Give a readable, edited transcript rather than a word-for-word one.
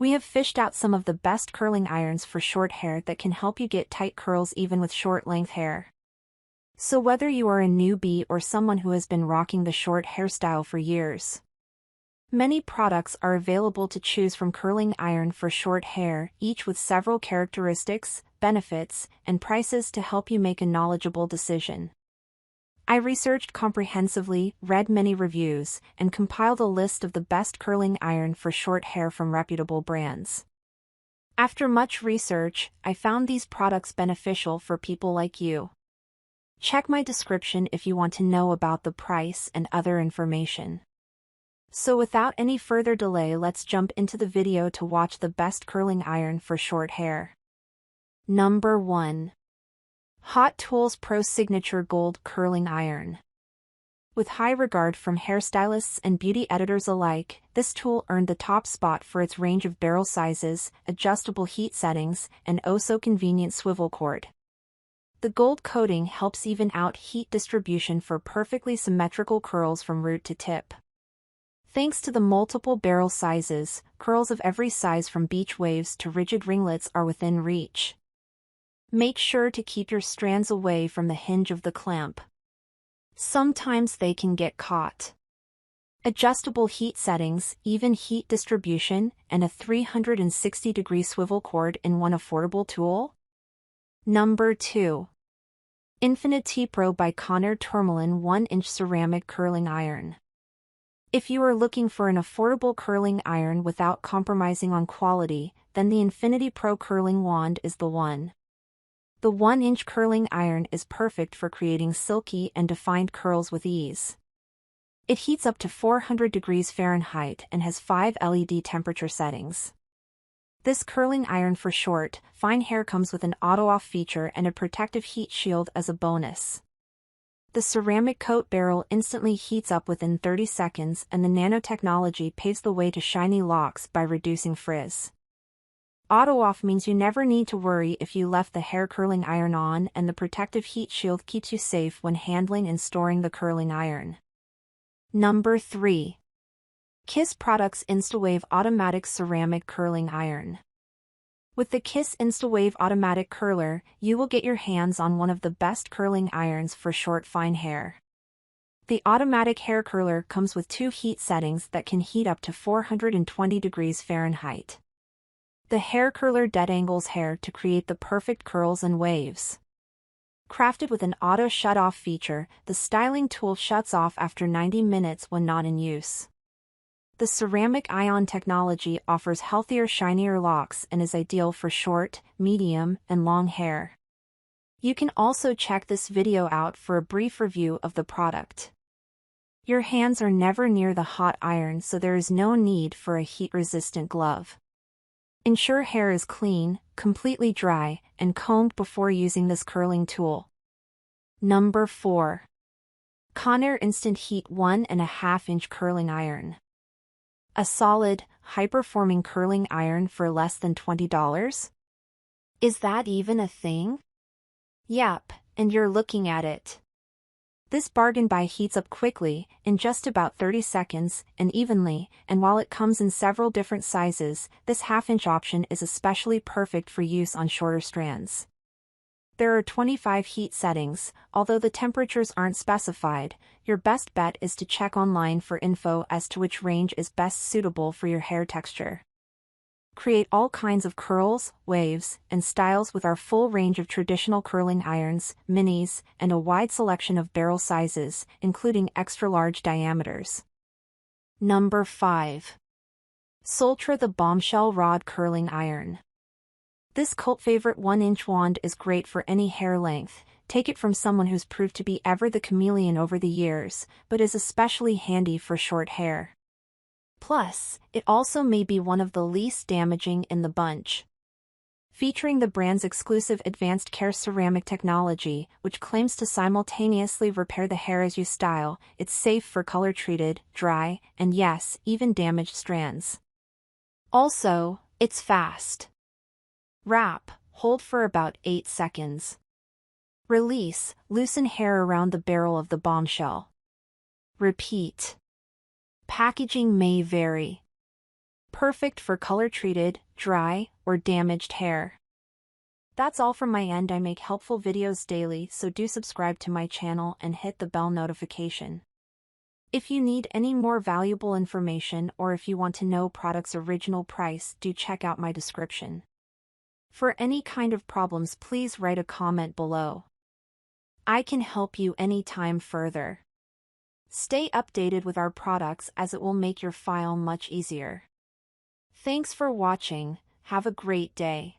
We have fished out some of the best curling irons for short hair that can help you get tight curls even with short length hair. So whether you are a newbie or someone who has been rocking the short hairstyle for years, many products are available to choose from curling iron for short hair, each with several characteristics, benefits, and prices to help you make a knowledgeable decision. I researched comprehensively, read many reviews, and compiled a list of the best curling iron for short hair from reputable brands. After much research, I found these products beneficial for people like you. Check my description if you want to know about the price and other information. So without any further delay, let's jump into the video to watch the best curling iron for short hair. Number 1. Hot Tools Pro Signature Gold Curling Iron. With high regard from hairstylists and beauty editors alike, this tool earned the top spot for its range of barrel sizes, adjustable heat settings, and oh-so-convenient swivel cord. The gold coating helps even out heat distribution for perfectly symmetrical curls from root to tip. Thanks to the multiple barrel sizes, curls of every size from beach waves to rigid ringlets are within reach. Make sure to keep your strands away from the hinge of the clamp. Sometimes they can get caught. Adjustable heat settings, even heat distribution, and a 360-degree swivel cord in one affordable tool? Number 2. INFINITIPRO by Conair Tourmaline 1-inch Ceramic Curling Iron. If you are looking for an affordable curling iron without compromising on quality, then the INFINITIPRO curling wand is the one. The 1-inch curling iron is perfect for creating silky and defined curls with ease. It heats up to 400 degrees Fahrenheit and has 5 LED temperature settings. This curling iron for short, fine hair comes with an auto-off feature and a protective heat shield as a bonus. The ceramic coat barrel instantly heats up within 30 seconds, and the nanotechnology paves the way to shiny locks by reducing frizz. Auto-off means you never need to worry if you left the hair curling iron on, and the protective heat shield keeps you safe when handling and storing the curling iron. Number 3. Kiss Products Instawave Automatic Ceramic Curling Iron. With the Kiss Instawave Automatic Curler, you will get your hands on one of the best curling irons for short fine hair. The automatic hair curler comes with 2 heat settings that can heat up to 420 degrees Fahrenheit. The hair curler dead angles hair to create the perfect curls and waves. Crafted with an auto shut-off feature, the styling tool shuts off after 90 minutes when not in use. The ceramic ion technology offers healthier, shinier locks and is ideal for short, medium, and long hair. You can also check this video out for a brief review of the product. Your hands are never near the hot iron, so there is no need for a heat-resistant glove. Ensure hair is clean, completely dry, and combed before using this curling tool. Number 4. Conair Instant Heat 1.5-inch Curling Iron. A solid, high-performing curling iron for less than $20? Is that even a thing? Yep, and you're looking at it. This bargain buy heats up quickly, in just about 30 seconds, and evenly, and while it comes in several different sizes, this half-inch option is especially perfect for use on shorter strands. There are 25 heat settings, although the temperatures aren't specified. Your best bet is to check online for info as to which range is best suitable for your hair texture. Create all kinds of curls, waves, and styles with our full range of traditional curling irons, minis, and a wide selection of barrel sizes, including extra-large diameters. Number 5. Sultra the Bombshell Rod Curling Iron. This cult favorite 1-inch wand is great for any hair length. Take it from someone who's proved to be ever the chameleon over the years, but is especially handy for short hair. Plus, it also may be one of the least damaging in the bunch. Featuring the brand's exclusive advanced care ceramic technology, which claims to simultaneously repair the hair as you style, it's safe for color-treated, dry, and yes, even damaged strands. Also, it's fast. Wrap, hold for about 8 seconds. Release, loosen hair around the barrel of the Bombshell. Repeat. Packaging may vary. Perfect for color-treated, dry, or damaged hair. That's all from my end. I make helpful videos daily, so do subscribe to my channel and hit the bell notification. If you need any more valuable information or if you want to know product's original price, do check out my description. For any kind of problems, please write a comment below. I can help you anytime further. Stay updated with our products as it will make your file much easier. Thanks for watching. Have a great day.